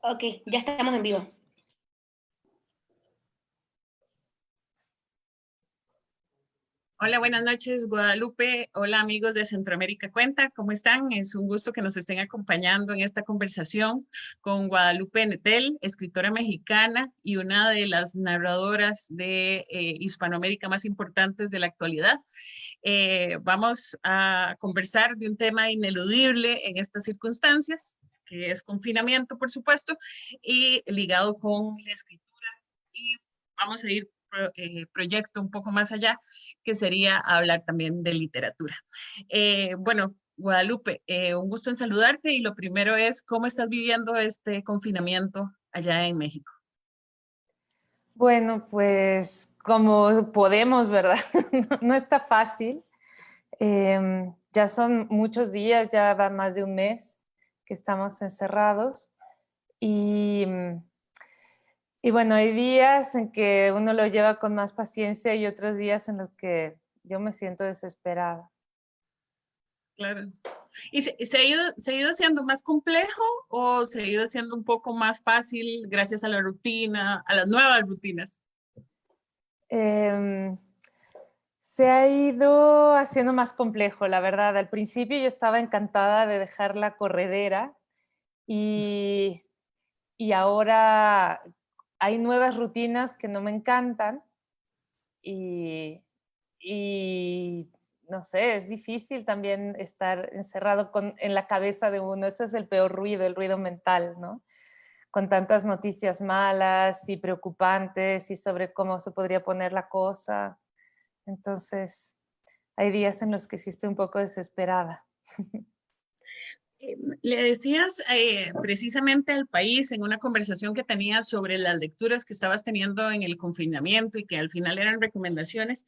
Ok, ya estamos en vivo. Hola, buenas noches, Guadalupe. Hola, amigos de Centroamérica Cuenta. ¿Cómo están? Es un gusto que nos estén acompañando en esta conversación con Guadalupe Netel, escritora mexicana y una de las narradoras de Hispanoamérica más importantes de la actualidad. Vamos a conversar de un tema ineludible en estas circunstancias, que es confinamiento, por supuesto, y ligado con la escritura. Y vamos a ir proyecto un poco más allá, que sería hablar también de literatura. Bueno, Guadalupe, un gusto en saludarte y lo primero es, ¿cómo estás viviendo este confinamiento allá en México? Bueno, pues como podemos, ¿verdad? No está fácil. Ya son muchos días, ya va más de un mes que estamos encerrados. Y, y bueno, hay días en que uno lo lleva con más paciencia y otros días en los que yo me siento desesperada. Claro. ¿Y se ha ido haciendo más complejo o se ha ido haciendo un poco más fácil gracias a la rutina, a las nuevas rutinas? Em, Se ha ido haciendo más complejo, la verdad. Al principio yo estaba encantada de dejar la corredera y, y ahora hay nuevas rutinas que no me encantan y, y no sé, es difícil también estar encerrado en la cabeza de uno. Ese es el peor ruido, el ruido mental, ¿no? Con tantas noticias malas y preocupantes y sobre cómo se podría poner la cosa. Entonces, hay días en los que sí estoy un poco desesperada. Le decías precisamente al país en una conversación que tenías sobre las lecturas que estabas teniendo en el confinamiento y que al final eran recomendaciones,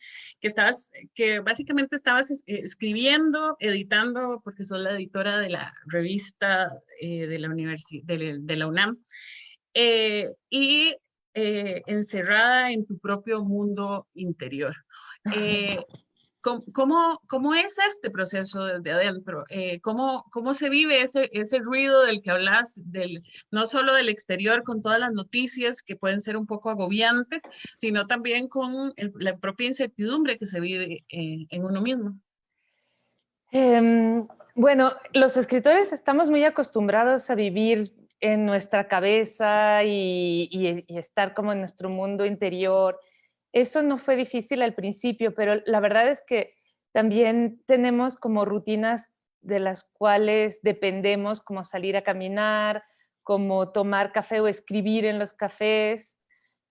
que básicamente estabas escribiendo, editando, porque sos la editora de la revista de la de la UNAM, y encerrada en tu propio mundo interior. Eh, ¿Cómo es este proceso desde adentro? ¿Cómo se vive ese ruido del que hablas, no solo del exterior con todas las noticias que pueden ser un poco agobiantes, sino también con la propia incertidumbre que se vive en uno mismo? Bueno, los escritores estamos muy acostumbrados a vivir en nuestra cabeza y estar como en nuestro mundo interior. Eso no fue difícil al principio, pero la verdad es que también tenemos como rutinas de las cuales dependemos, como salir a caminar, como tomar café o escribir en los cafés,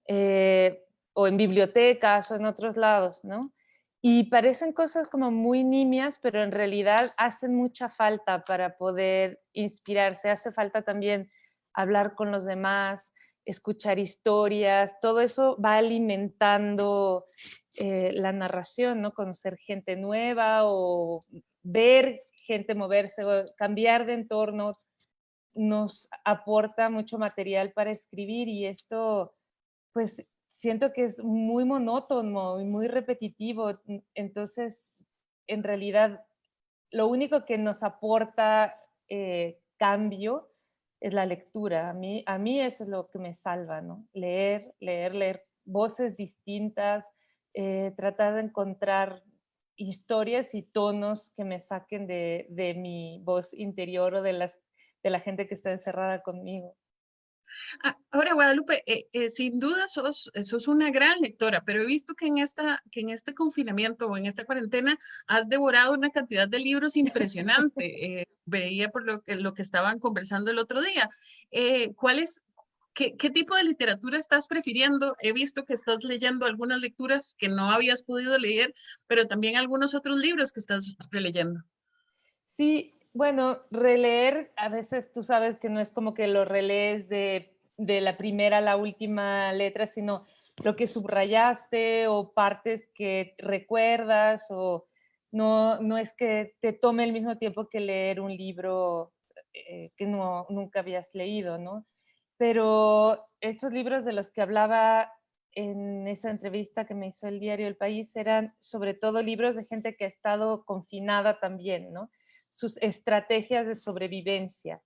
o en bibliotecas o en otros lados, ¿no? Y parecen cosas como muy nimias, pero en realidad hacen mucha falta para poder inspirarse. Hace falta también hablar con los demás, escuchar historias, todo eso va alimentando la narración, ¿no? Conocer gente nueva o ver gente moverse o cambiar de entorno nos aporta mucho material para escribir y esto, pues, siento que es muy monótono y muy repetitivo. Entonces, en realidad, lo único que nos aporta cambio es la lectura. A mí eso es lo que me salva, ¿no? Leer, leer, leer voces distintas, tratar de encontrar historias y tonos que me saquen de mi voz interior o de la gente que está encerrada conmigo. Ahora, Guadalupe, sin duda sos una gran lectora, pero he visto que en este confinamiento o en esta cuarentena has devorado una cantidad de libros impresionante. Veía por lo que estaban conversando el otro día. ¿Cuál es, qué tipo de literatura estás prefiriendo? He visto que estás leyendo algunas lecturas que no habías podido leer, pero también algunos otros libros que estás releyendo. Sí, bueno, releer, a veces tú sabes que no es como que lo relees de la primera a la última letra, sino lo que subrayaste o partes que recuerdas o no es que te tome el mismo tiempo que leer un libro que nunca habías leído, ¿no? Pero estos libros de los que hablaba en esa entrevista que me hizo el diario El País eran sobre todo libros de gente que ha estado confinada también, ¿no? Sus estrategias de sobrevivencia.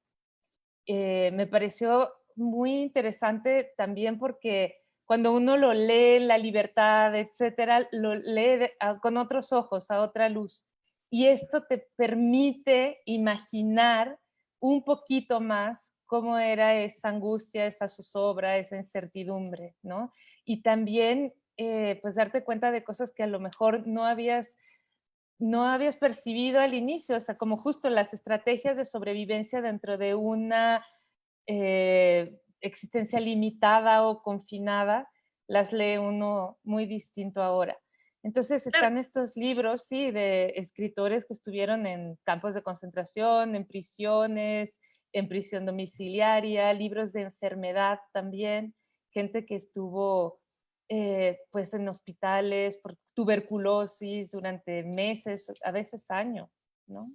Me pareció muy interesante también porque cuando uno lo lee, La libertad, etcétera, lo lee con otros ojos, a otra luz. Y esto te permite imaginar un poquito más cómo era esa angustia, esa zozobra, esa incertidumbre, ¿no? Y también, pues, darte cuenta de cosas que a lo mejor no habías percibido al inicio, o sea, como justo las estrategias de sobrevivencia dentro de una existencia limitada o confinada, las lee uno muy distinto ahora. Entonces Claro, están estos libros, sí, de escritores que estuvieron en campos de concentración, en prisiones, en prisión domiciliaria, libros de enfermedad también, gente que estuvo pues en hospitales por tuberculosis durante meses, a veces años, ¿no?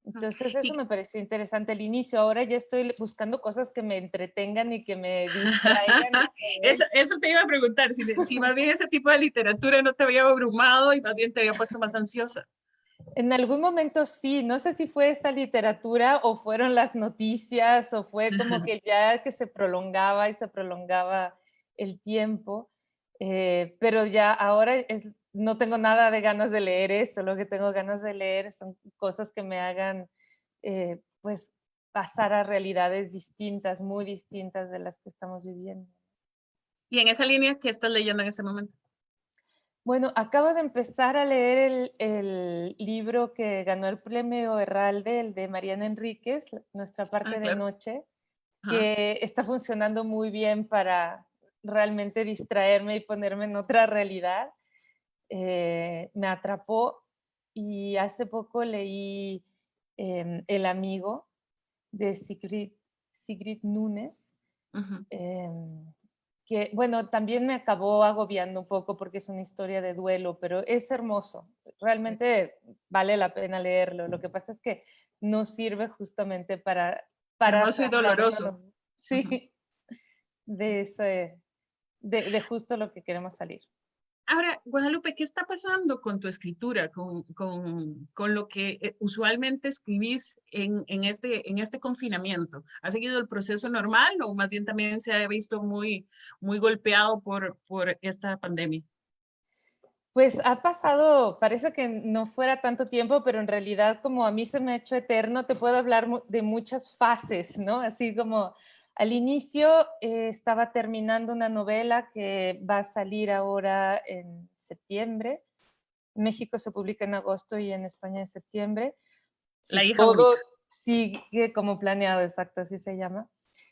Entonces eso y me pareció interesante al inicio. Ahora ya estoy buscando cosas que me entretengan y que me distraigan otra vez. eso te iba a preguntar, si más bien ese tipo de literatura no te había abrumado y más bien te había puesto más ansiosa. En algún momento sí, no sé si fue esa literatura o fueron las noticias o fue como que ya que se prolongaba y se prolongaba el tiempo, pero ya ahora no tengo nada de ganas de leer eso, lo que tengo ganas de leer son cosas que me hagan pues pasar a realidades distintas, muy distintas de las que estamos viviendo. Y en esa línea, ¿qué estás leyendo en este momento? Bueno, acabo de empezar a leer el libro que ganó el premio Herralde, el de Mariana Enríquez, Nuestra Ah, parte de claro. noche, Ajá. que está funcionando muy bien para realmente distraerme y ponerme en otra realidad. Me atrapó y hace poco leí El amigo de Sigrid Núñez, Ujú. em, que, bueno, también me acabó agobiando un poco porque es una historia de duelo, pero es hermoso. Realmente vale la pena leerlo. Lo que pasa es que no sirve justamente para Hermoso y sanarnos, doloroso. Ujú. sí, de, ese, de justo lo que queremos salir. Ahora, Guadalupe, ¿qué está pasando con tu escritura, con lo que usualmente escribís en este confinamiento? ¿Ha seguido el proceso normal o más bien también se ha visto muy, muy golpeado por esta pandemia? Pues ha pasado, parece que no fuera tanto tiempo, pero en realidad como a mí se me ha hecho eterno, te puedo hablar de muchas fases, ¿no? Así como al inicio estaba terminando una novela que va a salir ahora en septiembre. En México se publica en agosto y en España en septiembre. La Si hija todo única. sigue como planeado, exacto, así se llama.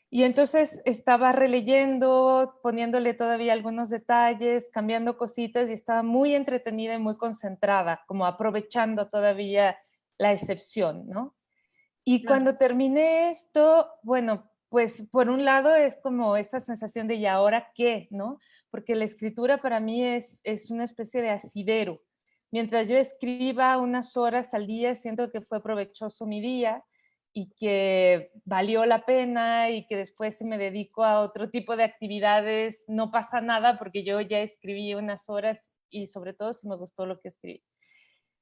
Y entonces estaba releyendo, poniéndole todavía algunos detalles, cambiando cositas y estaba muy entretenida y muy concentrada, como aprovechando todavía la excepción, ¿no? Y Claro. cuando terminé esto, bueno, pues por un lado es como esa sensación de ¿y ahora qué? ¿No? Porque la escritura para mí es una especie de asidero. Mientras yo escriba unas horas al día, siento que fue provechoso mi día y que valió la pena y que después si me dedico a otro tipo de actividades no pasa nada porque yo ya escribí unas horas y sobre todo si me gustó lo que escribí.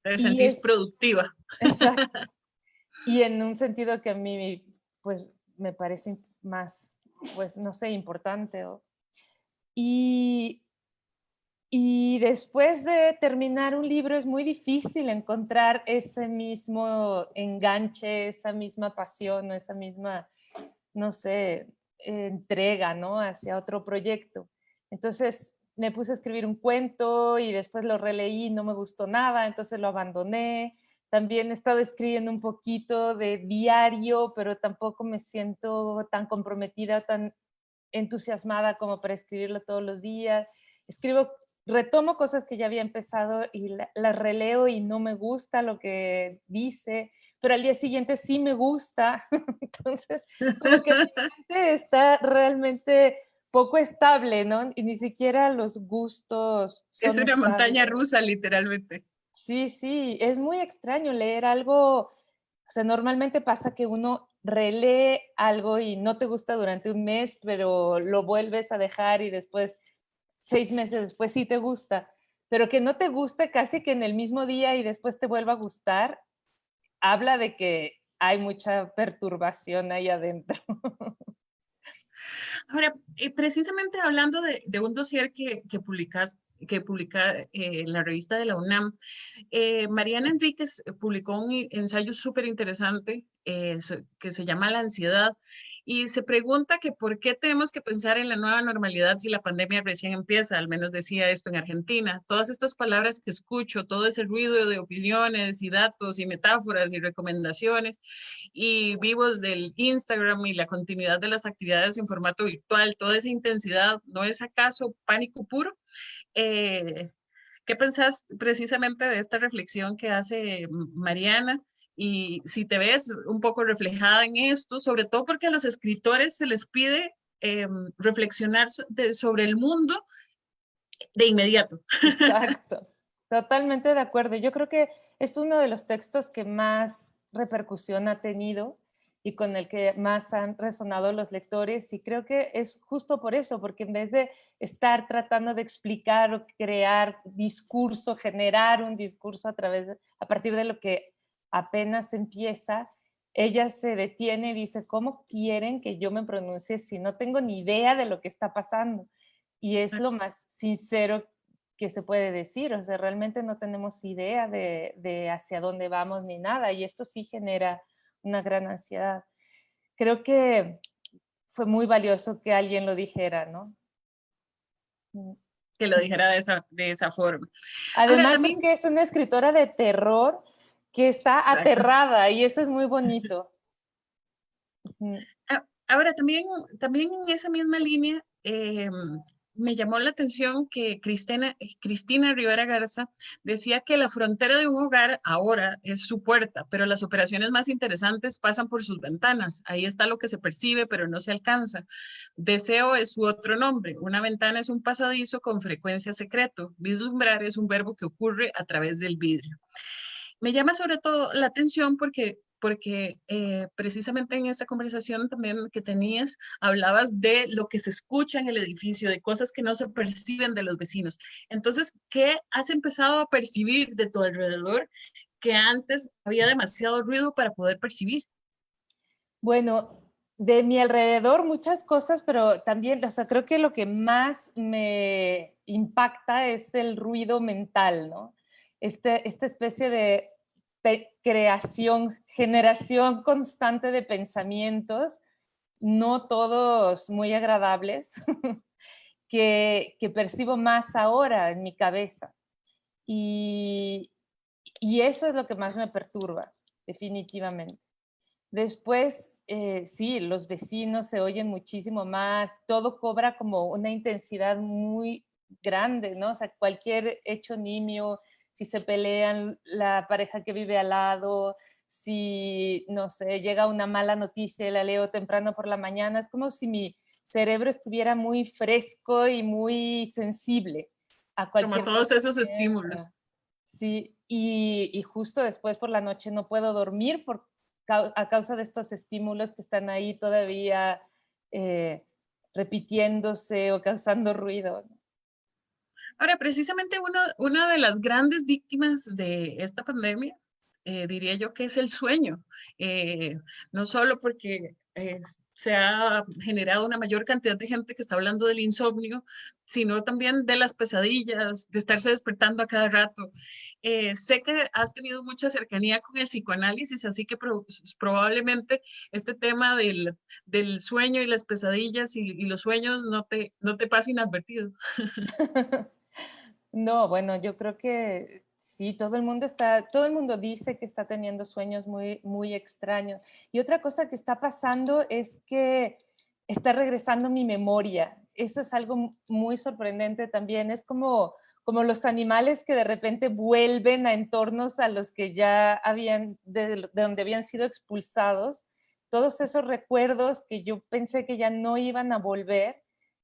Te Y sentís es, productiva. exacto. Y en un sentido que a mí, pues, me parece más, pues, no sé, importante. Y, y después de terminar un libro es muy difícil encontrar ese mismo enganche, esa misma pasión o esa misma, no sé, entrega, ¿no? Hacia otro proyecto. Entonces me puse a escribir un cuento y después lo releí, no me gustó nada, entonces lo abandoné. También he estado escribiendo un poquito de diario, pero tampoco me siento tan comprometida, tan entusiasmada como para escribirlo todos los días. Escribo, retomo cosas que ya había empezado y las releo y no me gusta lo que dice, pero al día siguiente sí me gusta. Entonces, como que mi mente está realmente poco estable, ¿no? Y ni siquiera los gustos Es son una montaña estables. rusa, literalmente. Sí, sí, es muy extraño leer algo, o sea, normalmente pasa que uno relee algo y no te gusta durante un mes, pero lo vuelves a dejar y después, 6 meses después sí te gusta, pero que no te guste casi que en el mismo día y después te vuelva a gustar, habla de que hay mucha perturbación ahí adentro. Ahora, precisamente hablando de un dossier que publica la revista de la UNAM, Mariana Enríquez publicó un ensayo súper interesante que se llama La ansiedad y se pregunta que por qué tenemos que pensar en la nueva normalidad si la pandemia recién empieza, al menos decía esto en Argentina. Todas estas palabras que escucho, todo ese ruido de opiniones y datos y metáforas y recomendaciones y vivos del Instagram y la continuidad de las actividades en formato virtual, toda esa intensidad, ¿no es acaso pánico puro? Eh, ¿Qué pensás precisamente de esta reflexión que hace Mariana? Y si te ves un poco reflejada en esto, sobre todo porque a los escritores se les pide reflexionar sobre el mundo de inmediato. Exacto, totalmente de acuerdo. Yo creo que es uno de los textos que más repercusión ha tenido y con el que más han resonado los lectores, y creo que es justo por eso, porque en vez de estar tratando de explicar o crear discurso, generar un discurso a partir de lo que apenas empieza, ella se detiene y dice, ¿cómo quieren que yo me pronuncie si no tengo ni idea de lo que está pasando? Y es lo más sincero que se puede decir, o sea, realmente no tenemos idea de hacia dónde vamos ni nada, y esto sí genera una gran ansiedad. Creo que fue muy valioso que alguien lo dijera, ¿no? Que lo dijera de esa forma. Ahora Además es también, que es una escritora de terror que está exacto. aterrada y eso es muy bonito. Ahora también en esa misma línea, me llamó la atención que Cristina Rivera Garza decía que la frontera de un hogar ahora es su puerta, pero las operaciones más interesantes pasan por sus ventanas. Ahí está lo que se percibe, pero no se alcanza. Deseo es su otro nombre. Una ventana es un pasadizo con frecuencia secreto. Vislumbrar es un verbo que ocurre a través del vidrio. Me llama sobre todo la atención porque precisamente en esta conversación también que tenías, hablabas de lo que se escucha en el edificio, de cosas que no se perciben de los vecinos. Entonces, ¿qué has empezado a percibir de tu alrededor que antes había demasiado ruido para poder percibir? Bueno, de mi alrededor muchas cosas, pero también, o sea, creo que lo que más me impacta es el ruido mental, ¿no? Esta especie de creación, generación constante de pensamientos, no todos muy agradables, que percibo más ahora en mi cabeza. Y, y eso es lo que más me perturba, definitivamente. Después, sí, los vecinos se oyen muchísimo más, todo cobra como una intensidad muy grande, ¿no? O sea, cualquier hecho nimio, si se pelean la pareja que vive al lado, si, no sé, llega una mala noticia y la leo temprano por la mañana, es como si mi cerebro estuviera muy fresco y muy sensible a Como cualquier todos cosa esos que estímulos. entra. Sí, y justo después por la noche no puedo dormir a causa de estos estímulos que están ahí todavía eh, repitiéndose o causando ruido. Ahora, precisamente una de las grandes víctimas de esta pandemia, diría yo que es el sueño. No solo porque se ha generado una mayor cantidad de gente que está hablando del insomnio, sino también de las pesadillas, de estarse despertando a cada rato. Sé que has tenido mucha cercanía con el psicoanálisis, así que probablemente este tema del sueño y las pesadillas y los sueños no te pase inadvertido. No, bueno, yo creo que sí, todo el mundo dice que está teniendo sueños muy, muy extraños. Y otra cosa que está pasando es que está regresando mi memoria. Eso es algo muy sorprendente también. Es como los animales que de repente vuelven a entornos a los que ya de donde habían sido expulsados. Todos esos recuerdos que yo pensé que ya no iban a volver,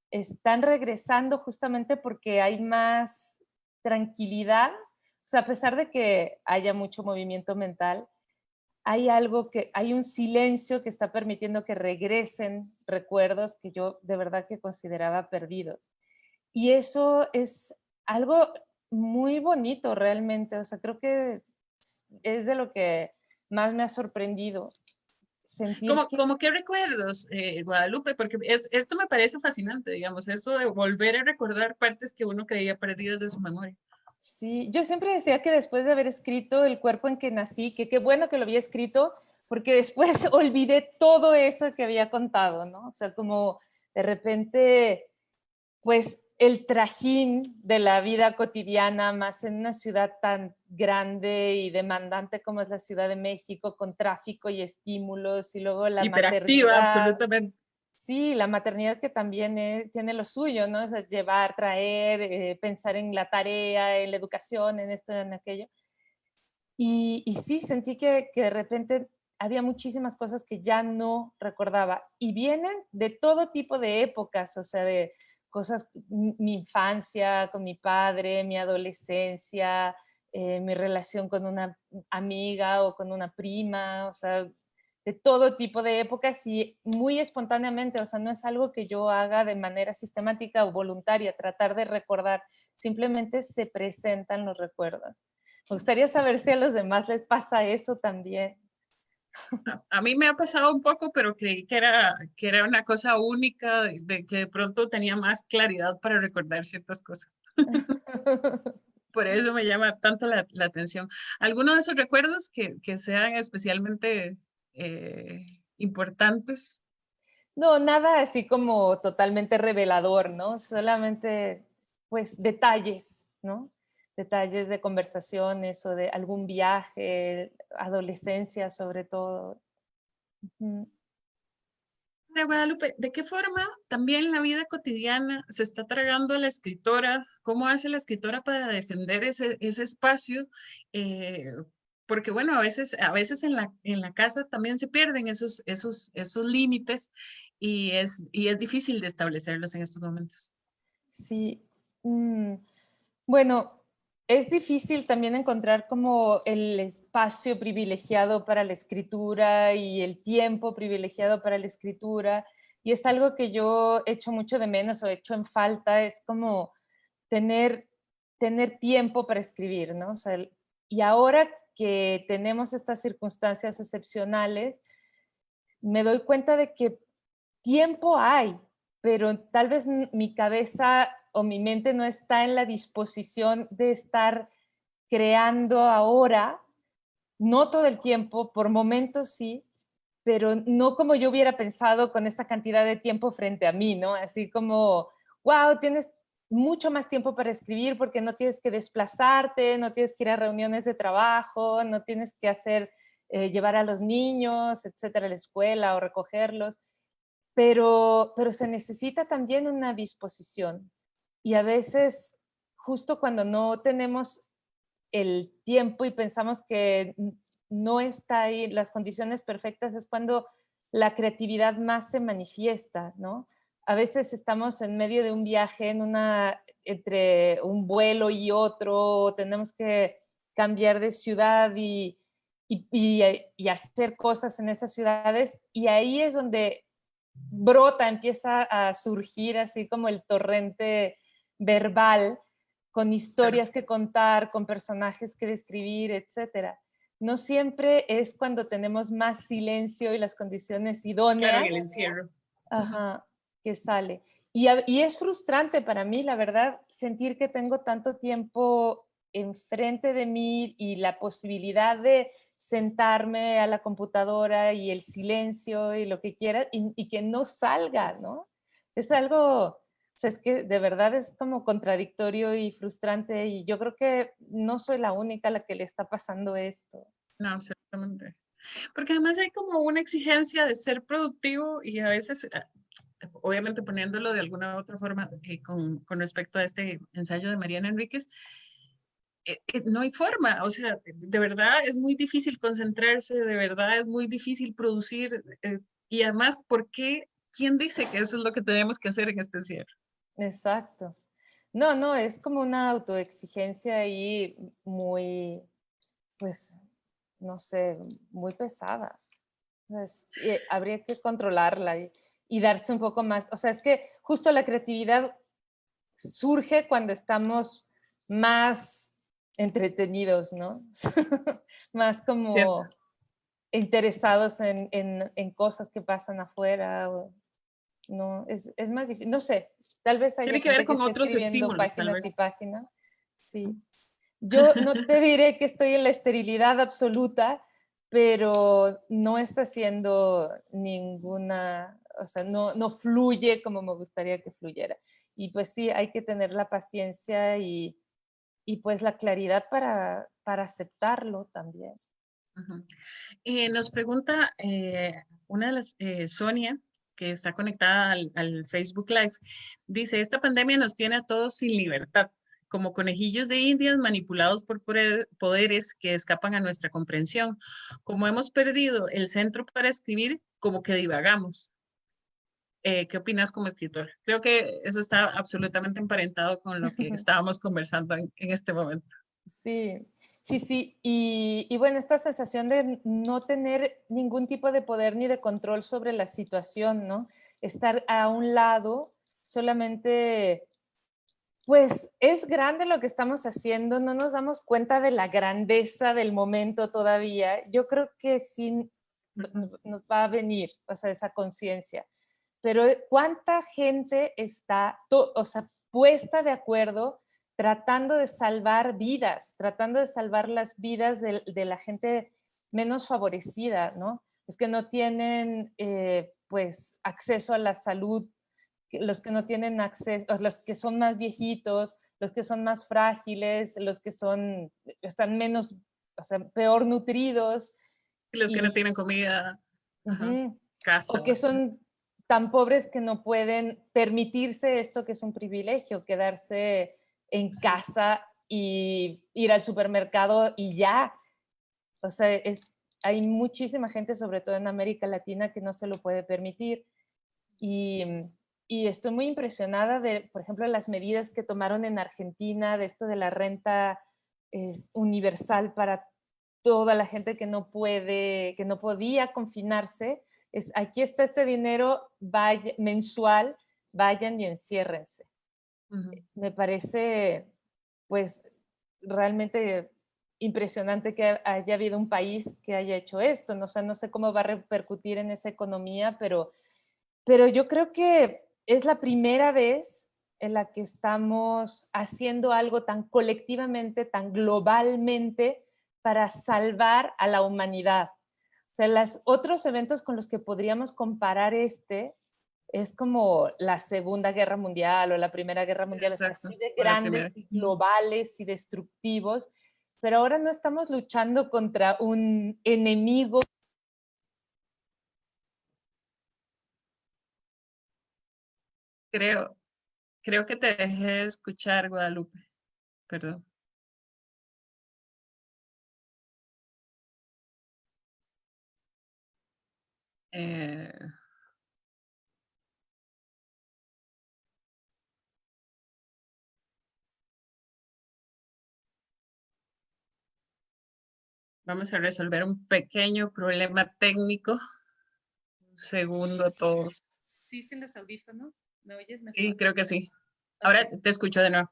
están regresando justamente porque hay más tranquilidad, o sea, a pesar de que haya mucho movimiento mental, hay un silencio que está permitiendo que regresen recuerdos que yo de verdad que consideraba perdidos. Y eso es algo muy bonito realmente, o sea, creo que es de lo que más me ha sorprendido. sentir que ¿Cómo qué recuerdos, Guadalupe? Porque esto me parece fascinante, digamos, esto de volver a recordar partes que uno creía perdidas de su memoria. sí, yo siempre decía que después de haber escrito El cuerpo en que nací, que qué bueno que lo había escrito, porque después olvidé todo eso que había contado, ¿no? O sea, como de repente, pues el trajín de la vida cotidiana, más en una ciudad tan grande y demandante como es la Ciudad de México, con tráfico y estímulos, y luego la Hiperactiva, maternidad. absolutamente. Sí, la maternidad que también tiene lo suyo, ¿no? O sea, llevar, traer, pensar en la tarea, en la educación, en esto, en aquello. Y sí, sentí que de repente había muchísimas cosas que ya no recordaba. Y vienen de todo tipo de épocas, o sea, de cosas, mi infancia con mi padre, mi adolescencia, mi relación con una amiga o con una prima, o sea, de todo tipo de épocas y muy espontáneamente, o sea, no es algo que yo haga de manera sistemática o voluntaria, tratar de recordar, simplemente se presentan los recuerdos. Me gustaría saber si a los demás les pasa eso también. A mí me ha pasado un poco, pero creí que era una cosa única, de que de pronto tenía más claridad para recordar ciertas cosas. Por eso me llama tanto la atención. ¿Alguno de esos recuerdos que sean especialmente importantes? No, nada así como totalmente revelador, ¿no? Solamente, pues, detalles, ¿no? Detalles de conversaciones o de algún viaje, adolescencia sobre todo. Ujú. Ahora, Guadalupe, ¿de qué forma también la vida cotidiana se está tragando a la escritora? ¿Cómo hace la escritora para defender ese espacio? Eh, Porque bueno, a veces en la casa también se pierden esos límites y es difícil de establecerlos en estos momentos. Sí. mm, Bueno, es difícil también encontrar como el espacio privilegiado para la escritura y el tiempo privilegiado para la escritura. Y es algo que yo echo mucho de menos o echo en falta, es como tener, tener tiempo para escribir, ¿no? O sea, y ahora que tenemos estas circunstancias excepcionales, me doy cuenta de que tiempo hay, pero tal vez mi cabeza o mi mente no está en la disposición de estar creando ahora, no todo el tiempo, por momentos sí, pero no como yo hubiera pensado con esta cantidad de tiempo frente a mí, ¿no? Así como, wow, tienes mucho más tiempo para escribir porque no tienes que desplazarte, no tienes que ir a reuniones de trabajo, no tienes que hacer, llevar a los niños, etcétera, a la escuela o recogerlos, pero se necesita también una disposición. Y a veces, justo cuando no tenemos el tiempo y pensamos que no está ahí las condiciones perfectas, es cuando la creatividad más se manifiesta, ¿no? A veces estamos en medio de un viaje, entre un vuelo y otro, tenemos que cambiar de ciudad y hacer cosas en esas ciudades, y ahí es donde brota, empieza a surgir así como el torrente verbal, con Claro, historias que contar, con personajes que describir, etcétera. No siempre es cuando tenemos más silencio y las condiciones claro, en idóneas, el encierro. Ajá. ajá, que sale. Y es frustrante para mí, la verdad, sentir que tengo tanto tiempo enfrente de mí y la posibilidad de sentarme a la computadora y el silencio y lo que quiera y que no salga, ¿no? Es algo, o sea, es que de verdad es como contradictorio y frustrante y yo creo que no soy la única a la que le está pasando esto. No, absolutamente. Porque además hay como una exigencia de ser productivo y a veces, obviamente poniéndolo de alguna u otra forma con respecto a este ensayo de Mariana Enríquez, no hay forma, o sea, de verdad es muy difícil concentrarse, de verdad es muy difícil producir y además, ¿por qué? ¿Quién dice que eso es lo que tenemos que hacer en este cierre? Exacto. No, no, es como una autoexigencia ahí muy, pues, no sé, muy pesada. Habría que controlarla y darse un poco más. O sea, es que justo la creatividad surge cuando estamos más entretenidos, ¿no? Más ¿Cierto? como, interesados en cosas que pasan afuera. No, es más difícil, no sé, tal vez haya Tiene que ver gente que con esté otros escribiendo estímulos, tal páginas y vez. páginas. Sí. Yo no te diré que estoy en la esterilidad absoluta, pero no está haciendo ninguna, o sea, no fluye como me gustaría que fluyera. Y pues sí, hay que tener la paciencia y pues la claridad para aceptarlo también. Ujú. Nos pregunta una de las, Sonia, que está conectada al Facebook Live, dice, esta pandemia nos tiene a todos sin libertad, como conejillos de indias manipulados por poderes que escapan a nuestra comprensión. Como hemos perdido el centro para escribir, como que divagamos. ¿Qué opinas como escritor? Creo que eso está absolutamente emparentado con lo que estábamos conversando en este momento. Sí, sí, sí. Y bueno, esta sensación de no tener ningún tipo de poder ni de control sobre la situación, ¿no? Estar a un lado, solamente, pues es grande lo que estamos haciendo, no nos damos cuenta de la grandeza del momento todavía. Yo creo que sí nos va a venir, o sea, esa conciencia. Pero ¿cuánta gente está, o sea, puesta de acuerdo tratando de salvar vidas, tratando de salvar las vidas de la gente menos favorecida, ¿no? Es que no tienen, pues, acceso a la salud, los que no tienen acceso, los que son más viejitos, los que son más frágiles, los que son, están menos, o sea, peor nutridos. Los que no Y, tienen comida, ajá, uh-huh, o casa. que son tan pobres que no pueden permitirse esto que es un privilegio, quedarse en Sí. casa y ir al supermercado y ya. O sea, hay muchísima gente, sobre todo en América Latina, que no se lo puede permitir. Y, y estoy muy impresionada de, por ejemplo, las medidas que tomaron en Argentina, de esto de la renta universal para toda la gente que no puede, que no podía confinarse. Aquí está este dinero mensual, vayan y enciérrense. Ujú. Me parece, pues, realmente impresionante que haya habido un país que haya hecho esto. No, o sea, no sé cómo va a repercutir en esa economía, pero yo creo que es la primera vez en la que estamos haciendo algo tan colectivamente, tan globalmente, para salvar a la humanidad. O sea, los otros eventos con los que podríamos comparar es como la Segunda Guerra Mundial o la Primera Guerra Mundial, o sea, Exacto, así de o la grandes primera. y Ujú. globales y destructivos, pero ahora no estamos luchando contra un enemigo. Creo, creo que te dejé de escuchar, Guadalupe. Perdón. Eh, Vamos a resolver un pequeño problema técnico. Un segundo a todos. ¿Sí sin los audífonos? ¿Me oyes Sí, mejor? creo que sí. Ok, Ahora te escucho de nuevo.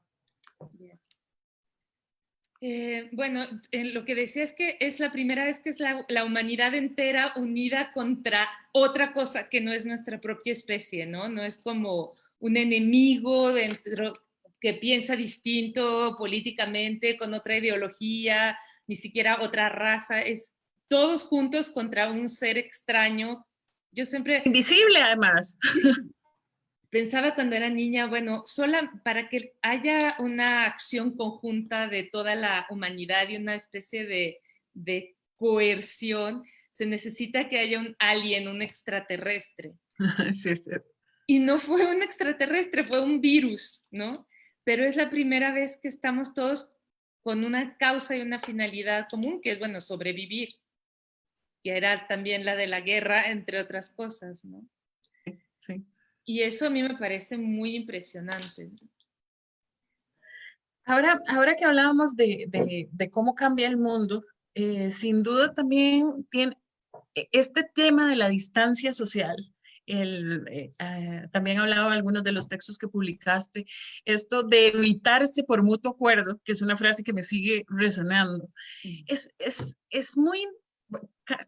bien. Bueno, lo que decía es que es la primera vez que es la humanidad entera unida contra otra cosa que no es nuestra propia especie, ¿no? No es como un enemigo dentro que piensa distinto políticamente, con otra ideología, ni siquiera otra raza, es todos juntos contra un ser extraño. Yo siempre Invisible, además. pensaba cuando era niña, bueno, sola para que haya una acción conjunta de toda la humanidad y una especie de coerción, se necesita que haya un alien, un extraterrestre. Sí, sí. Y no fue un extraterrestre, fue un virus, ¿no? Pero es la primera vez que estamos todos con una causa y una finalidad común, que es, bueno, sobrevivir, que era también la de la guerra, entre otras cosas, ¿no? Sí. Y eso a mí me parece muy impresionante. Ahora que hablábamos de cómo cambia el mundo, sin duda también tiene este tema de la distancia social. También hablaba de algunos de los textos que publicaste, esto de evitarse por mutuo acuerdo, que es una frase que me sigue resonando. Es muy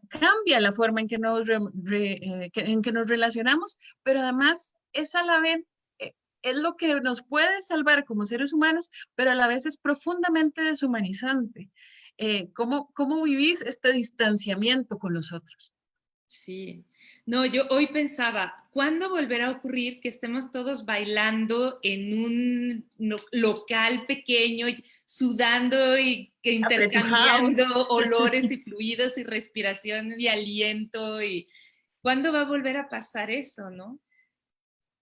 cambia la forma en que en que nos relacionamos, pero además es a la vez, es lo que nos puede salvar como seres humanos, pero a la vez es profundamente deshumanizante. ¿Cómo vivís este distanciamiento con los otros? Sí, no, yo hoy pensaba, ¿cuándo volverá a ocurrir que estemos todos bailando en un local pequeño, sudando y que Apretujados. intercambiando olores y fluidos y respiración y aliento? Y ¿cuándo va a volver a pasar eso, no?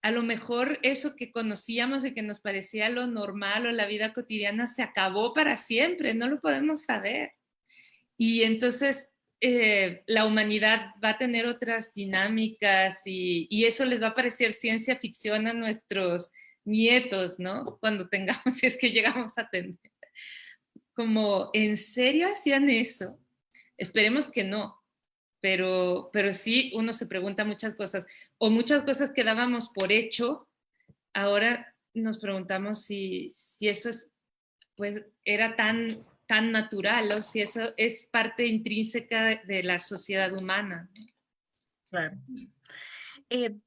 A lo mejor eso que conocíamos y que nos parecía lo normal o la vida cotidiana se acabó para siempre, no lo podemos saber. Y entonces la humanidad va a tener otras dinámicas y eso les va a parecer ciencia ficción a nuestros nietos, ¿no? Cuando tengamos, si es que llegamos a tener. Como, ¿en serio hacían eso? Esperemos que no, pero sí uno se pregunta muchas cosas, o muchas cosas que dábamos por hecho, ahora nos preguntamos si eso es, pues, era tan natural, o si eso es parte intrínseca de la sociedad humana. Claro.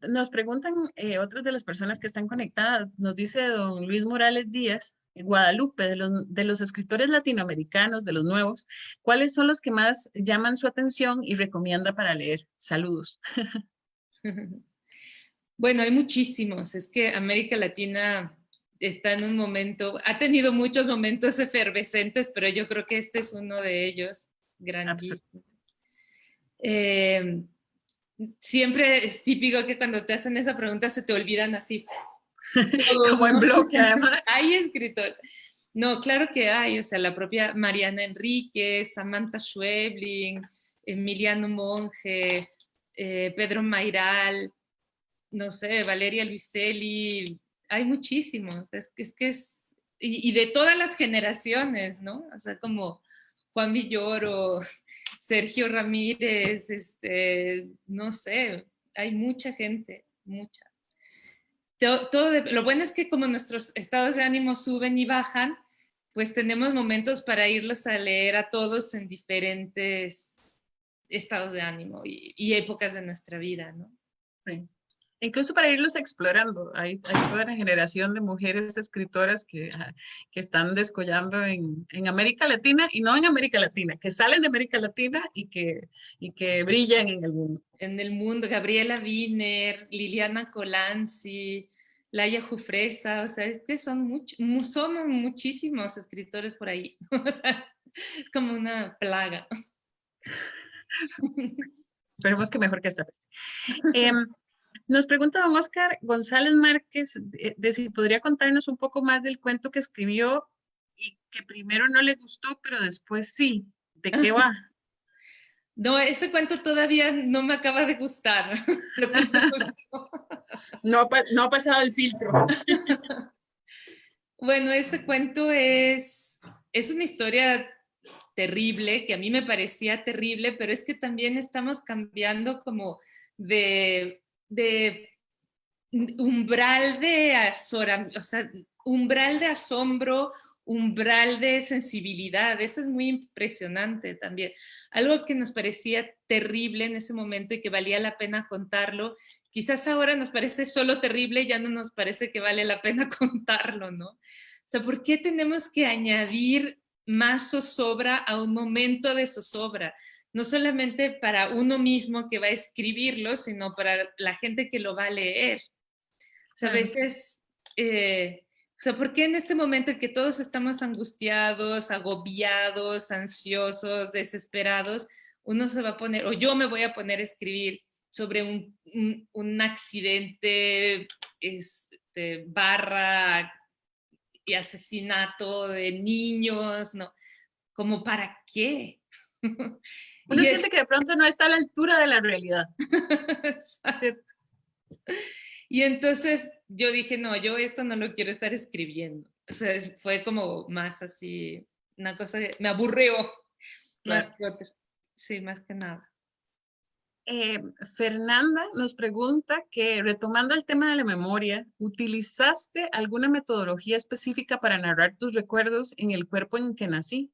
Nos preguntan otras de las personas que están conectadas, nos dice don Luis Morales Díaz, Guadalupe, de los escritores latinoamericanos, de los nuevos, ¿cuáles son los que más llaman su atención y recomienda para leer? Saludos. Bueno, hay muchísimos. Es que América Latina está en un momento, ha tenido muchos momentos efervescentes, pero yo creo que este es uno de ellos, grandísimo. Siempre es típico que cuando te hacen esa pregunta se te olvidan así. Todos, Como en ¿no? bloque, además. Hay escritor. No, claro que hay, o sea, la propia Mariana Enríquez, Samantha Schweblin, Emiliano Monge, Pedro Mairal, no sé, Valeria Luiselli, hay muchísimos, y de todas las generaciones, ¿no? O sea, como Juan Villoro, Sergio Ramírez, no sé, hay mucha gente, mucha. Lo bueno es que como nuestros estados de ánimo suben y bajan, pues tenemos momentos para irlos a leer a todos en diferentes estados de ánimo y épocas de nuestra vida, ¿no? Sí. Incluso para irlos explorando. Hay toda una generación de mujeres escritoras que están descollando en América Latina y no en América Latina, que salen de América Latina y que brillan en el mundo. En el mundo, Gabriela Wiener, Liliana Colanzi, Laia Jufresa, o sea, es que somos muchísimos escritores por ahí, o sea, es como una plaga. Esperemos que mejor que esta vez. Nos pregunta don Oscar González Márquez de si podría contarnos un poco más del cuento que escribió y que primero no le gustó, pero después sí. ¿De qué va? No, ese cuento todavía no me acaba de gustar. Lo que me gustó. No ha pasado el filtro. Bueno, ese cuento es una historia terrible, que a mí me parecía terrible, pero es que también estamos cambiando como de umbral o sea, umbral de asombro, umbral de sensibilidad. Eso es muy impresionante también. Algo que nos parecía terrible en ese momento y que valía la pena contarlo, quizás ahora nos parece solo terrible y ya no nos parece que vale la pena contarlo, ¿no? O sea, ¿por qué tenemos que añadir más zozobra a un momento de zozobra? No solamente para uno mismo que va a escribirlo, sino para la gente que lo va a leer. O sea, a veces, o sea, ¿por qué en este momento en que todos estamos angustiados, agobiados, ansiosos, desesperados, uno se va a poner, o yo me voy a poner a escribir sobre un accidente, barra y asesinato de niños, ¿no? ¿Como para qué? Uno siente que de pronto no está a la altura de la realidad. ¿Cierto? Y entonces yo dije, no, yo esto no lo quiero estar escribiendo. O sea, fue como más así, una cosa que me aburrió, Claro. más que otra. Sí, más que nada. Fernanda nos pregunta que, retomando el tema de la memoria, ¿utilizaste alguna metodología específica para narrar tus recuerdos en el cuerpo en que nací?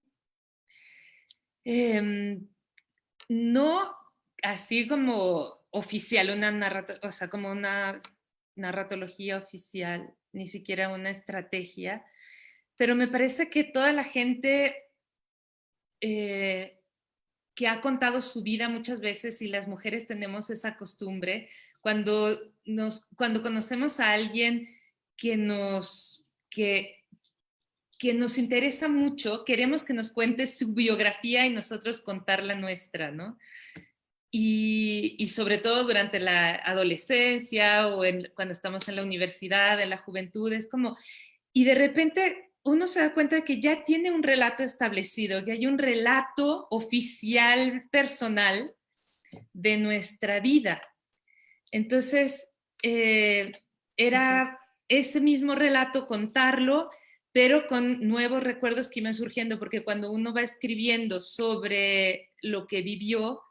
no así como oficial, o sea, como una narratología oficial, ni siquiera una estrategia, pero me parece que toda la gente que ha contado su vida muchas veces, y las mujeres tenemos esa costumbre, cuando conocemos a alguien que que nos interesa mucho, queremos que nos cuente su biografía y nosotros contar la nuestra, ¿no? Y sobre todo durante la adolescencia o cuando estamos en la universidad, en la juventud, es como, y de repente uno se da cuenta de que ya tiene un relato establecido, que hay un relato oficial, personal de nuestra vida. Entonces, era ese mismo relato contarlo, pero con nuevos recuerdos que iban surgiendo, porque cuando uno va escribiendo sobre lo que vivió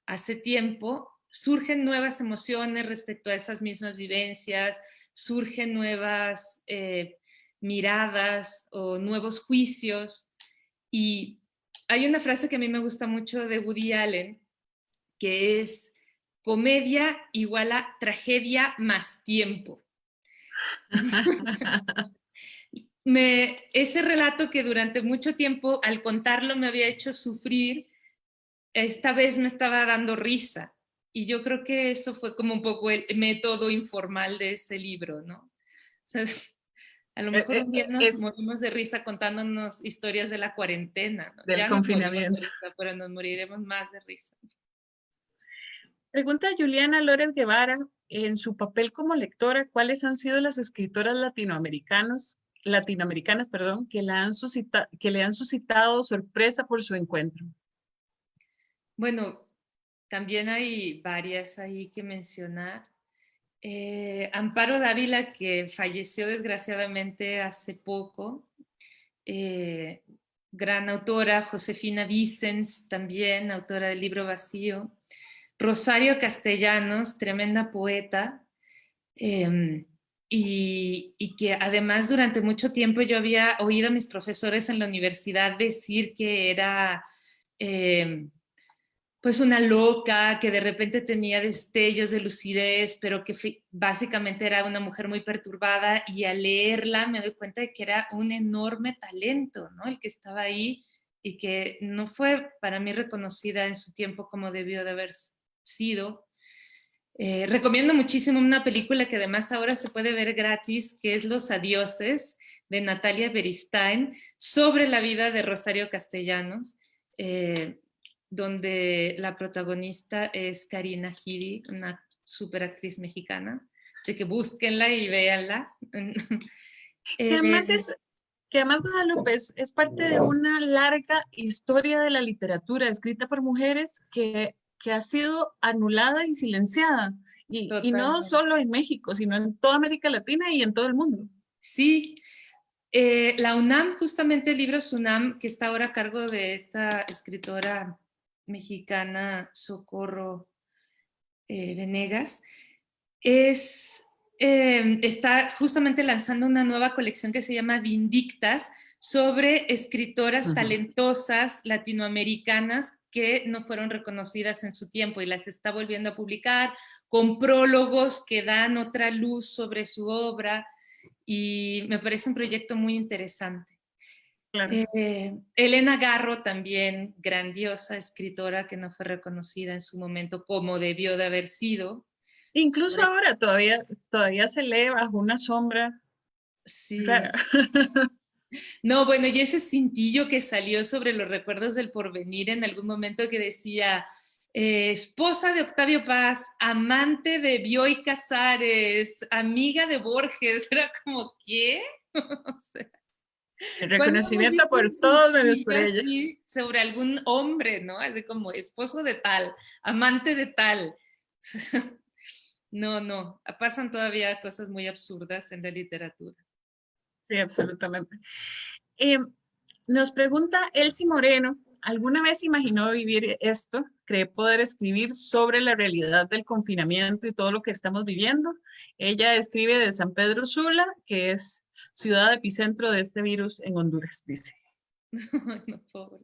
hace tiempo, surgen nuevas emociones respecto a esas mismas vivencias, surgen nuevas miradas o nuevos juicios. Y hay una frase que a mí me gusta mucho de Woody Allen, que es comedia igual a tragedia más tiempo. Ese relato que durante mucho tiempo al contarlo me había hecho sufrir, esta vez me estaba dando risa. Y yo creo que eso fue como un poco el método informal de ese libro, ¿no? O sea, a lo mejor un día nos Es morimos de risa contándonos historias de la cuarentena, ¿no? del Ya nos morimos de confinamiento. risa, pero nos moriremos más de risa. Pregunta Juliana Lórez Guevara, en su papel como lectora, ¿cuáles han sido las escritoras latinoamericanas, perdón, que le han suscitado sorpresa por su encuentro? Bueno, también hay varias ahí que mencionar. Amparo Dávila, que falleció desgraciadamente hace poco, eh, gran autora, Josefina Vicens, también autora del libro Vacío, Rosario Castellanos, tremenda poeta, eh, y que además durante mucho tiempo yo había oído a mis profesores en la universidad decir que era pues una loca, que de repente tenía destellos de lucidez, pero que básicamente era una mujer muy perturbada, y al leerla me doy cuenta de que era un enorme talento, ¿no? El que estaba ahí y que no fue para mí reconocida en su tiempo como debió de haber sido. Recomiendo muchísimo una película que además ahora se puede ver gratis, que es Los Adioses, de Natalia Beristain, sobre la vida de Rosario Castellanos, donde la protagonista es Karina Gidi, una superactriz mexicana, de que búsquenla y véanla. Que eh, además Guadalupe es parte de una larga historia de la literatura escrita por mujeres que ha sido anulada y silenciada, y no Totalmente. solo en México, sino en toda América Latina y en todo el mundo. Sí, la UNAM, justamente el libro SUNAM, que está ahora a cargo de esta escritora mexicana Socorro Venegas, está justamente lanzando una nueva colección que se llama Vindictas, sobre escritoras talentosas latinoamericanas que no fueron reconocidas en su tiempo, y las está volviendo a publicar con prólogos que dan otra luz sobre su obra, y me parece un proyecto muy interesante. Claro. Elena Garro, también grandiosa escritora que no fue reconocida en su momento como debió de haber sido. Incluso Sobre, ahora todavía se lee bajo una sombra rara. sí. No, bueno, y ese cintillo que salió sobre los recuerdos del porvenir en algún momento, que decía, esposa de Octavio Paz, amante de Bioy Casares, amiga de Borges, era como, ¿qué? O sea, El ¿cuándo hemos reconocimiento visto por un todos menos por cintillo ella. así sobre algún hombre, ¿no? Así como esposo de tal, amante de tal. No, no, pasan todavía cosas muy absurdas en la literatura. Sí, absolutamente. Eh, Nos pregunta Elsie Moreno, ¿alguna vez imaginó vivir esto? ¿Cree poder escribir sobre la realidad del confinamiento y todo lo que estamos viviendo? Ella escribe de San Pedro Sula, que es ciudad epicentro de este virus en Honduras, dice. No, pobre.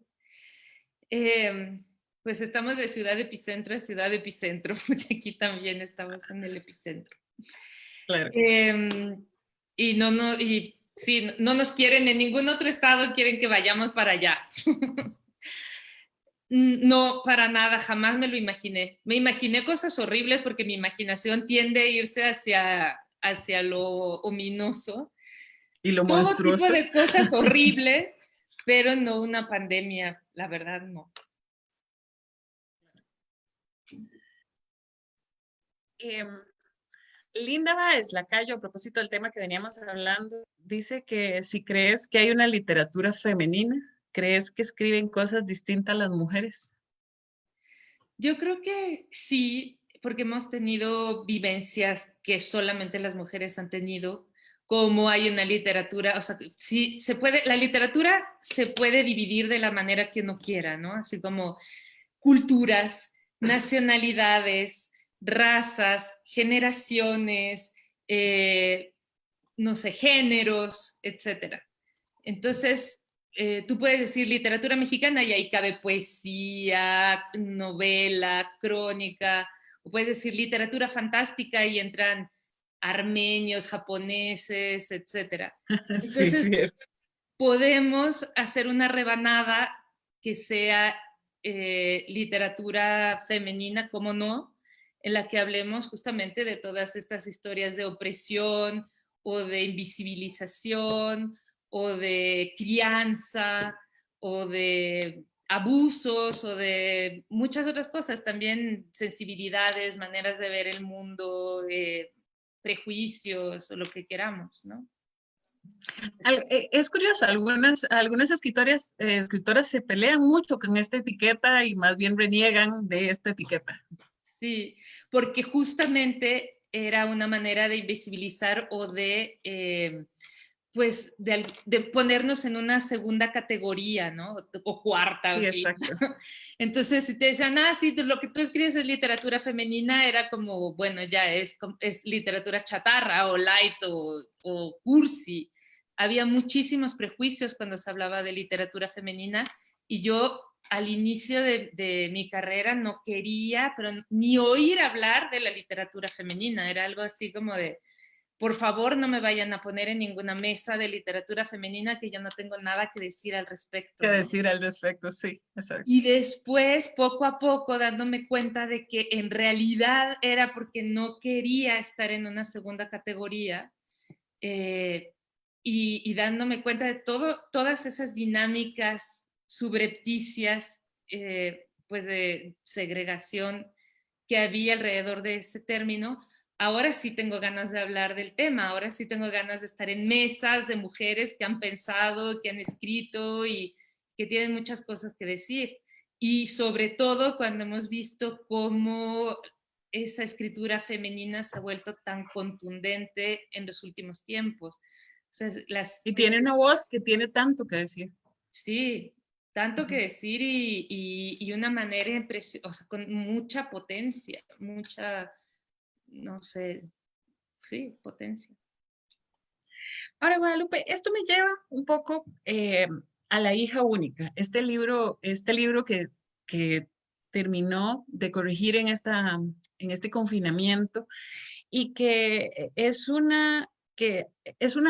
Eh, Pues estamos de ciudad epicentro a ciudad epicentro, pues aquí también estamos en el epicentro. Claro. Y sí, no nos quieren, en ningún otro estado quieren que vayamos para allá. No, para nada, jamás me lo imaginé. Me imaginé cosas horribles porque mi imaginación tiende a irse hacia lo ominoso. Y lo Todo tipo monstruoso. de cosas horribles, pero no una pandemia, la verdad no. Linda Báez Lacayo, a propósito del tema que veníamos hablando, dice que si crees que hay una literatura femenina, ¿crees que escriben cosas distintas las mujeres? Yo creo que sí, porque hemos tenido vivencias que solamente las mujeres han tenido, como hay una literatura, o sea, sí se puede, la literatura se puede dividir de la manera que uno quiera, ¿no? Así como culturas, nacionalidades, razas, generaciones, no sé, géneros, etcétera. Entonces, tú puedes decir literatura mexicana y ahí cabe poesía, novela, crónica, o puedes decir literatura fantástica y entran armenios, japoneses, etc. Sí, Entonces, cierto. podemos hacer una rebanada que sea literatura femenina, como no, en la que hablemos justamente de todas estas historias de opresión o de invisibilización o de crianza o de abusos o de muchas otras cosas, también sensibilidades, maneras de ver el mundo, prejuicios o lo que queramos, ¿no? Es curioso, algunas escritoras se pelean mucho con esta etiqueta y más bien reniegan de esta etiqueta. Sí, porque justamente era una manera de invisibilizar o de, pues, de ponernos en una segunda categoría, ¿no? O cuarta, Sí, o exacto. entonces, si te decían, ah, sí, lo que tú escribes es literatura femenina, era como, bueno, ya es literatura chatarra o light o cursi. Había muchísimos prejuicios cuando se hablaba de literatura femenina y yo al inicio de mi carrera no quería, pero ni oír hablar de la literatura femenina. Era algo así como de, por favor, no me vayan a poner en ninguna mesa de literatura femenina que yo no tengo nada que decir al respecto, ¿Qué ¿no? decir al respecto? Sí, exacto. Y después, poco a poco, dándome cuenta de que en realidad era porque no quería estar en una segunda categoría eh, y dándome cuenta de todas esas dinámicas subrepticias, pues de segregación que había alrededor de ese término, ahora sí tengo ganas de hablar del tema, ahora sí tengo ganas de estar en mesas de mujeres que han pensado, que han escrito y que tienen muchas cosas que decir. Y sobre todo cuando hemos visto cómo esa escritura femenina se ha vuelto tan contundente en los últimos tiempos. O sea, Y tiene una voz que tiene tanto que decir. sí, tanto que decir y una manera impresionante, o sea, con mucha potencia, mucha, no sé, sí, potencia. Ahora, Guadalupe, esto me lleva un poco a La hija única, este libro que terminó de corregir en este confinamiento y que es una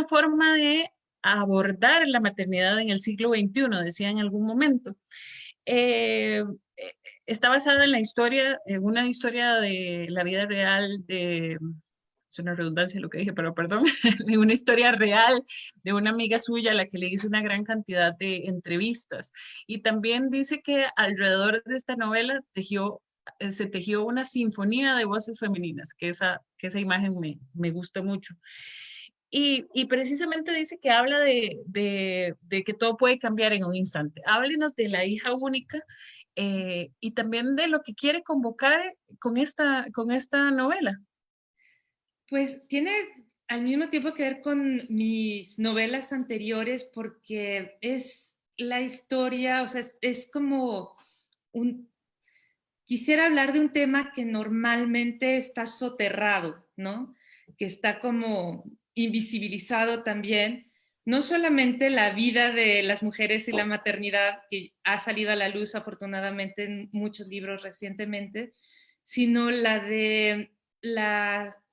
forma de abordar la maternidad en el siglo XXI, decía en algún momento. Eh, Está basada en en una historia de la vida real es una redundancia lo que dije, pero perdón, en una historia real de una amiga suya a la que le hizo una gran cantidad de entrevistas. Y también dice que alrededor de esta novela se tejió una sinfonía de voces femeninas, que esa imagen me gusta mucho. Y precisamente dice que habla de que todo puede cambiar en un instante. Háblenos de la hija única y también de lo que quiere convocar con esta novela. Pues tiene al mismo tiempo que ver con mis novelas anteriores porque es la historia, o sea, es como un... Quisiera hablar de un tema que normalmente está soterrado, ¿no? Que está como invisibilizado también, no solamente la vida de las mujeres y la maternidad, que ha salido a la luz afortunadamente en muchos libros recientemente, sino la de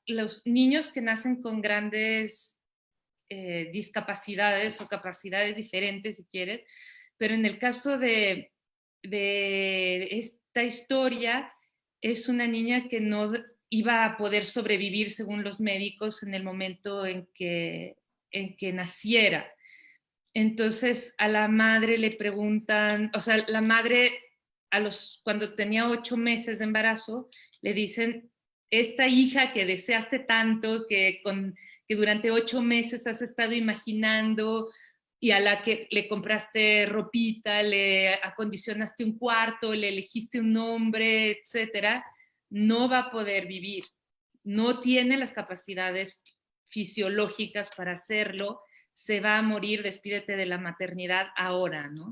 los niños que nacen con grandes discapacidades o capacidades diferentes, si quieres, pero en el caso de esta historia, es una niña que no iba a poder sobrevivir, según los médicos, en el momento en que naciera. Entonces a la madre le preguntan, o sea, la madre cuando tenía 8 meses de embarazo, le dicen, esta hija que deseaste tanto, que durante 8 meses has estado imaginando y a la que le compraste ropita, le acondicionaste un cuarto, le elegiste un nombre, etcétera, no va a poder vivir. No tiene las capacidades fisiológicas para hacerlo, se va a morir, despídete de la maternidad ahora, ¿no?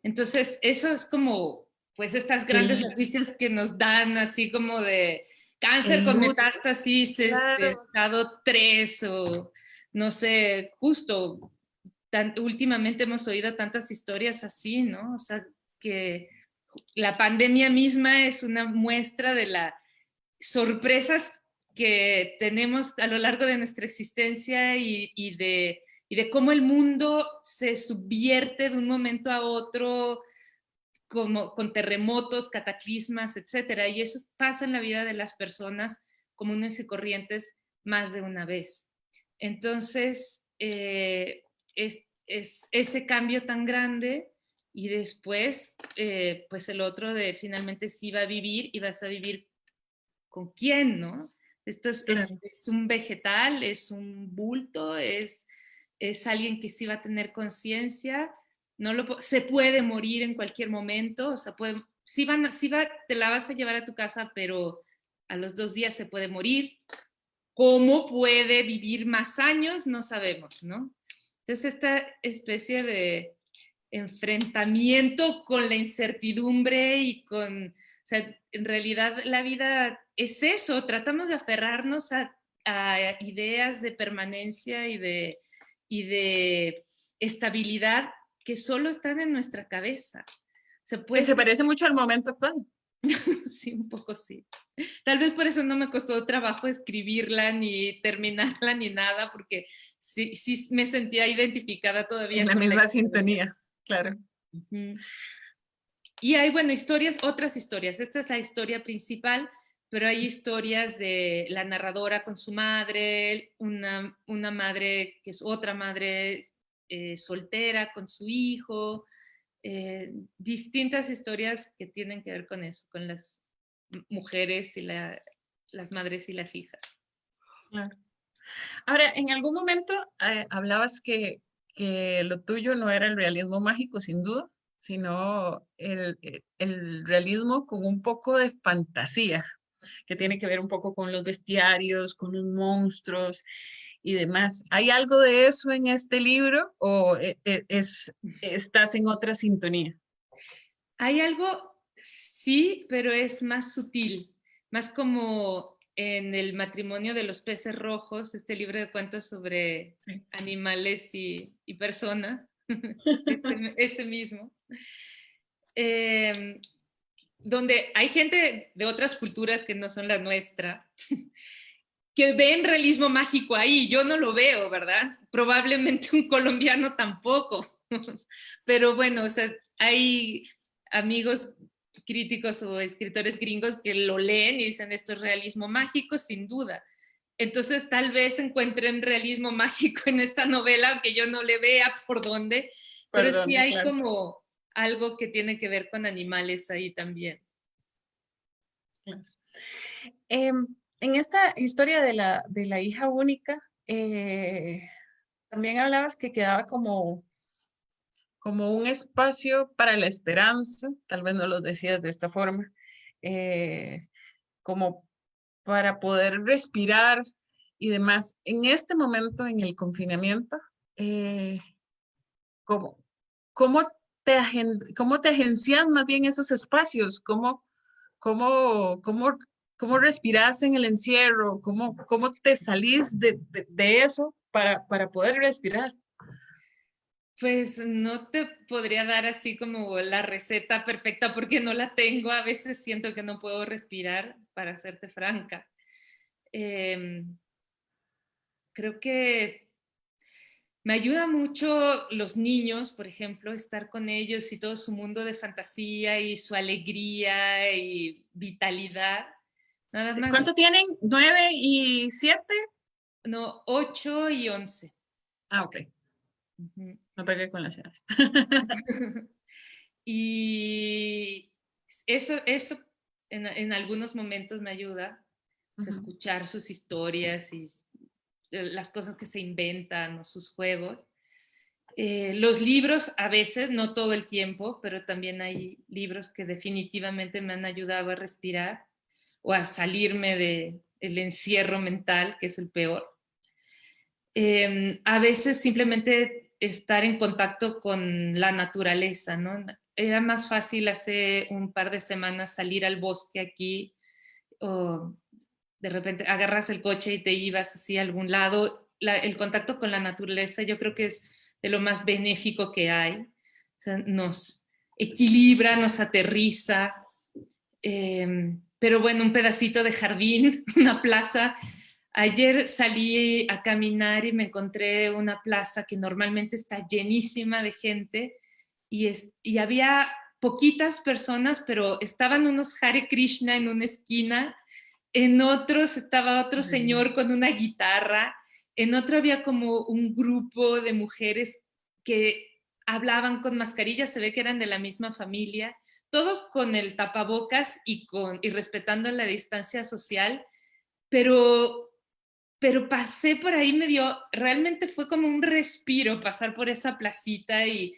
Entonces, eso es como, pues, estas grandes noticias que nos dan, así como de cáncer con metástasis, claro. estado 3, o no sé, justo, últimamente hemos oído tantas historias así, ¿no? O sea, que la pandemia misma es una muestra de las sorpresas que tenemos a lo largo de nuestra existencia y de cómo el mundo se subvierte de un momento a otro, como con terremotos, cataclismas, etcétera. Y eso pasa en la vida de las personas comunes y corrientes más de una vez. Entonces, es ese cambio tan grande, y después, pues el otro de finalmente sí va a vivir, y vas a vivir con quién, ¿no? Esto Claro. es un vegetal, es un bulto, es alguien que sí va a tener conciencia, se puede morir en cualquier momento, o sea, te la vas a llevar a tu casa, pero a los 2 días se puede morir. ¿Cómo puede vivir más años? No sabemos, ¿no? Entonces, esta especie de enfrentamiento con la incertidumbre y con, o sea, en realidad la vida es eso, tratamos de aferrarnos a ideas de permanencia y de estabilidad que solo están en nuestra cabeza. O sea, Que se pues, parece mucho al momento actual. sí, un poco sí. Tal vez por eso no me costó trabajo escribirla, ni terminarla, ni nada, porque sí, sí me sentía identificada todavía En la con la misma historia. sintonía, claro. Uh-huh. Y hay, bueno, otras historias. Esta es la historia principal, pero hay historias de la narradora con su madre, una madre que es otra madre soltera con su hijo, distintas historias que tienen que ver con eso, con las mujeres y las madres y las hijas. Claro. Ahora, en algún momento hablabas que lo tuyo no era el realismo mágico, sin duda, sino el realismo con un poco de fantasía, que tiene que ver un poco con los bestiarios, con los monstruos y demás. ¿Hay algo de eso en este libro o estás en otra sintonía? Hay algo, sí, pero es más sutil, más como en El matrimonio de los peces rojos, este libro de cuentos sobre Sí. animales y personas, ese mismo, donde hay gente de otras culturas que no son la nuestra, que ven realismo mágico ahí. Yo no lo veo, ¿verdad? Probablemente un colombiano tampoco. Pero bueno, o sea, hay amigos críticos o escritores gringos que lo leen y dicen, esto es realismo mágico, sin duda. Entonces, tal vez encuentren realismo mágico en esta novela, aunque yo no le vea por dónde, pero sí hay Claro. como algo que tiene que ver con animales ahí también. En esta historia de la hija única, también hablabas que quedaba como un espacio para la esperanza, tal vez no lo decías de esta forma, como para poder respirar y demás. En este momento, en el confinamiento, ¿cómo, cómo te agencias más bien esos espacios? Cómo, cómo respiras en el encierro? ¿Cómo te salís de eso para poder respirar? Pues no te podría dar así como la receta perfecta porque no la tengo. A veces siento que no puedo respirar, para serte franca. Creo que me ayuda mucho los niños, por ejemplo, estar con ellos y todo su mundo de fantasía y su alegría y vitalidad. Nada Sí, más, ¿cuánto tienen? ¿9 y 7? no, 8 y 11. Ah, ok. Ujú. No pegué con las edades. Y eso en algunos momentos me ayuda a Ujú. escuchar sus historias y las cosas que se inventan o sus juegos. Los libros a veces, no todo el tiempo, pero también hay libros que definitivamente me han ayudado a respirar o a salirme del encierro mental, que es el peor. A veces simplemente estar en contacto con la naturaleza, ¿no? Era más fácil hace un par de semanas salir al bosque aquí o de repente agarras el coche y te ibas así a algún lado. El contacto con la naturaleza yo creo que es de lo más benéfico que hay. O sea, nos equilibra, nos aterriza. Pero bueno, un pedacito de jardín, una plaza. Ayer salí a caminar y me encontré una plaza que normalmente está llenísima de gente y había poquitas personas, pero estaban unos Hare Krishna en una esquina, en otros estaba otro señor con una guitarra, en otro había como un grupo de mujeres que hablaban con mascarillas, se ve que eran de la misma familia, todos con el tapabocas y respetando la distancia social, pero, pero pasé por ahí realmente fue como un respiro pasar por esa placita y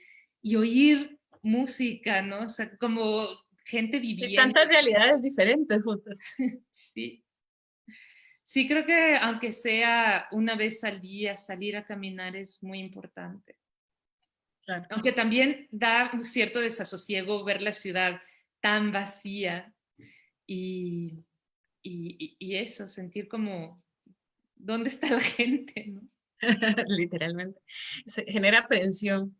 oír música, ¿no? O sea, como gente Y viviendo. tantas realidades diferentes juntas. Sí. Sí, creo que aunque sea una vez al día, salir a caminar es muy importante. Claro. Aunque también da un cierto desasosiego ver la ciudad tan vacía y, y eso, sentir como, ¿dónde está la gente? ¿No? Literalmente. Se genera aprensión.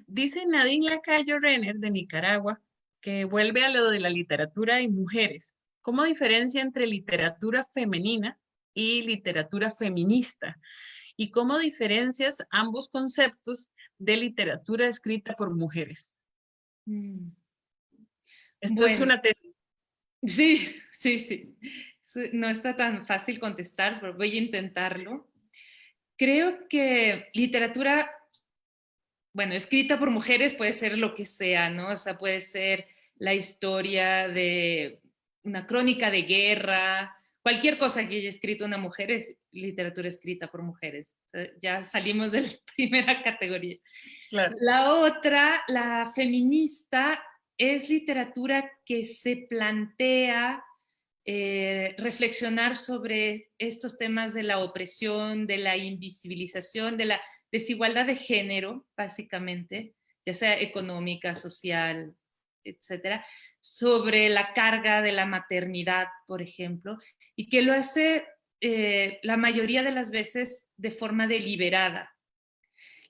Dice Nadine Lacayo Renner de Nicaragua que vuelve a lo de la literatura y mujeres. ¿Cómo diferencia entre literatura femenina y literatura feminista? ¿Y cómo diferencias ambos conceptos de literatura escrita por mujeres? Mm. Esto es Bueno, una tesis. sí, sí, sí. No está tan fácil contestar, pero voy a intentarlo. Creo que literatura, bueno, escrita por mujeres puede ser lo que sea, ¿no? O sea, puede ser la historia de una crónica de guerra, cualquier cosa que haya escrito una mujer es literatura escrita por mujeres. O sea, ya salimos de la primera categoría. Claro. La otra, la feminista, es literatura que se plantea reflexionar sobre estos temas de la opresión, de la invisibilización, de la desigualdad de género, básicamente, ya sea económica, social, etcétera, sobre la carga de la maternidad, por ejemplo, y que lo hace la mayoría de las veces de forma deliberada.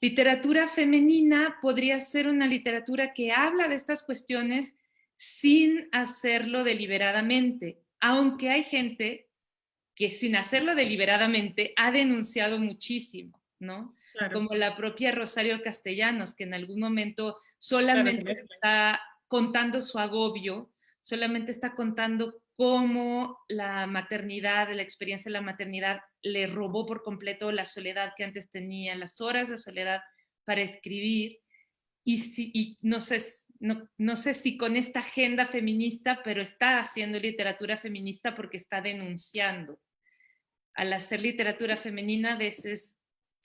Literatura femenina podría ser una literatura que habla de estas cuestiones sin hacerlo deliberadamente, aunque hay gente que sin hacerlo deliberadamente ha denunciado muchísimo, ¿no? Claro, Como la propia Rosario Castellanos, que en algún momento claro, se solamente mezcla. está contando su agobio, solamente está contando cómo la maternidad, la experiencia de la maternidad le robó por completo la soledad que antes tenía, las horas de soledad para escribir. Y no sé si con esta agenda feminista, pero está haciendo literatura feminista porque está denunciando. Al hacer literatura femenina, a veces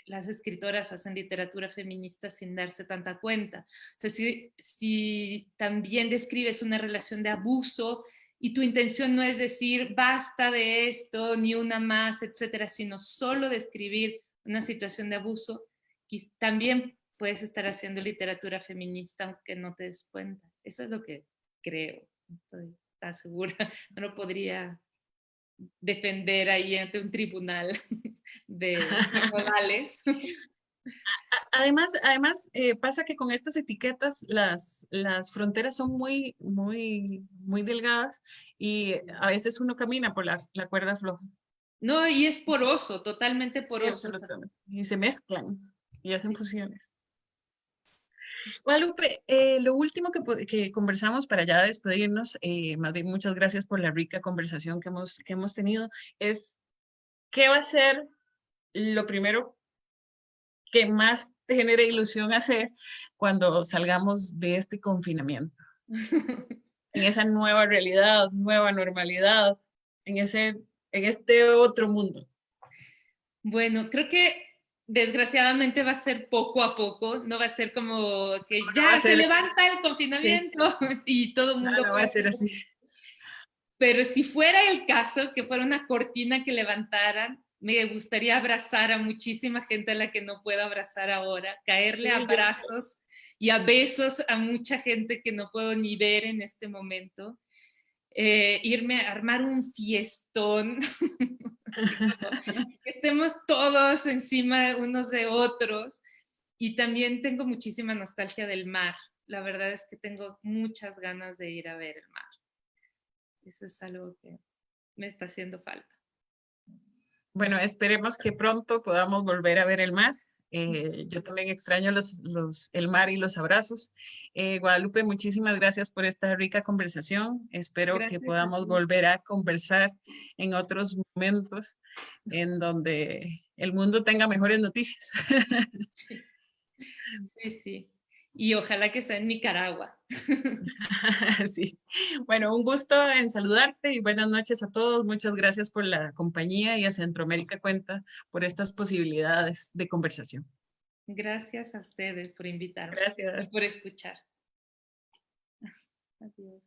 las escritoras hacen literatura feminista sin darse tanta cuenta. O sea, si también describes una relación de abuso y tu intención no es decir basta de esto, ni una más, etcétera, sino solo describir una situación de abuso, también puedes estar haciendo literatura feminista aunque no te des cuenta. Eso es lo que creo. No estoy tan segura. No lo podría defender ahí ante un tribunal de modales. Además pasa que con estas etiquetas las fronteras son muy delgadas y Sí. a veces uno camina por la cuerda floja. No, y es poroso, totalmente Sí, poroso. absolutamente. Y se mezclan y hacen Sí. fusiones. Guadalupe, lo último que conversamos para ya despedirnos, más bien muchas gracias por la rica conversación que hemos tenido, es ¿qué va a ser lo primero que más te genere ilusión hacer cuando salgamos de este confinamiento? En esa nueva realidad, nueva normalidad, en este otro mundo. Bueno, creo que desgraciadamente va a ser poco a poco, no va a ser como que No va a ya se ser, levanta el sí, confinamiento y todo el mundo no va puede a ser hacer. así. Pero si fuera el caso, que fuera una cortina que levantaran, me gustaría abrazar a muchísima gente a la que no puedo abrazar ahora, caerle Sí, yo, abrazos y a besos a mucha gente que no puedo ni ver en este momento. Irme a armar un fiestón, así como que estemos todos encima unos de otros. Y también tengo muchísima nostalgia del mar. La verdad es que tengo muchas ganas de ir a ver el mar. Eso es algo que me está haciendo falta. bueno, esperemos que pronto podamos volver a ver el mar. Yo también extraño el mar y los abrazos. Guadalupe, muchísimas gracias por esta rica conversación. Espero que Gracias a podamos ti. volver a conversar en otros momentos en donde el mundo tenga mejores noticias. Sí, sí, sí. Y ojalá que sea en Nicaragua. Sí. Bueno, un gusto en saludarte y buenas noches a todos. Muchas gracias por la compañía y a Centroamérica Cuenta por estas posibilidades de conversación. Gracias a ustedes por invitarme y Gracias. por escuchar. Adiós.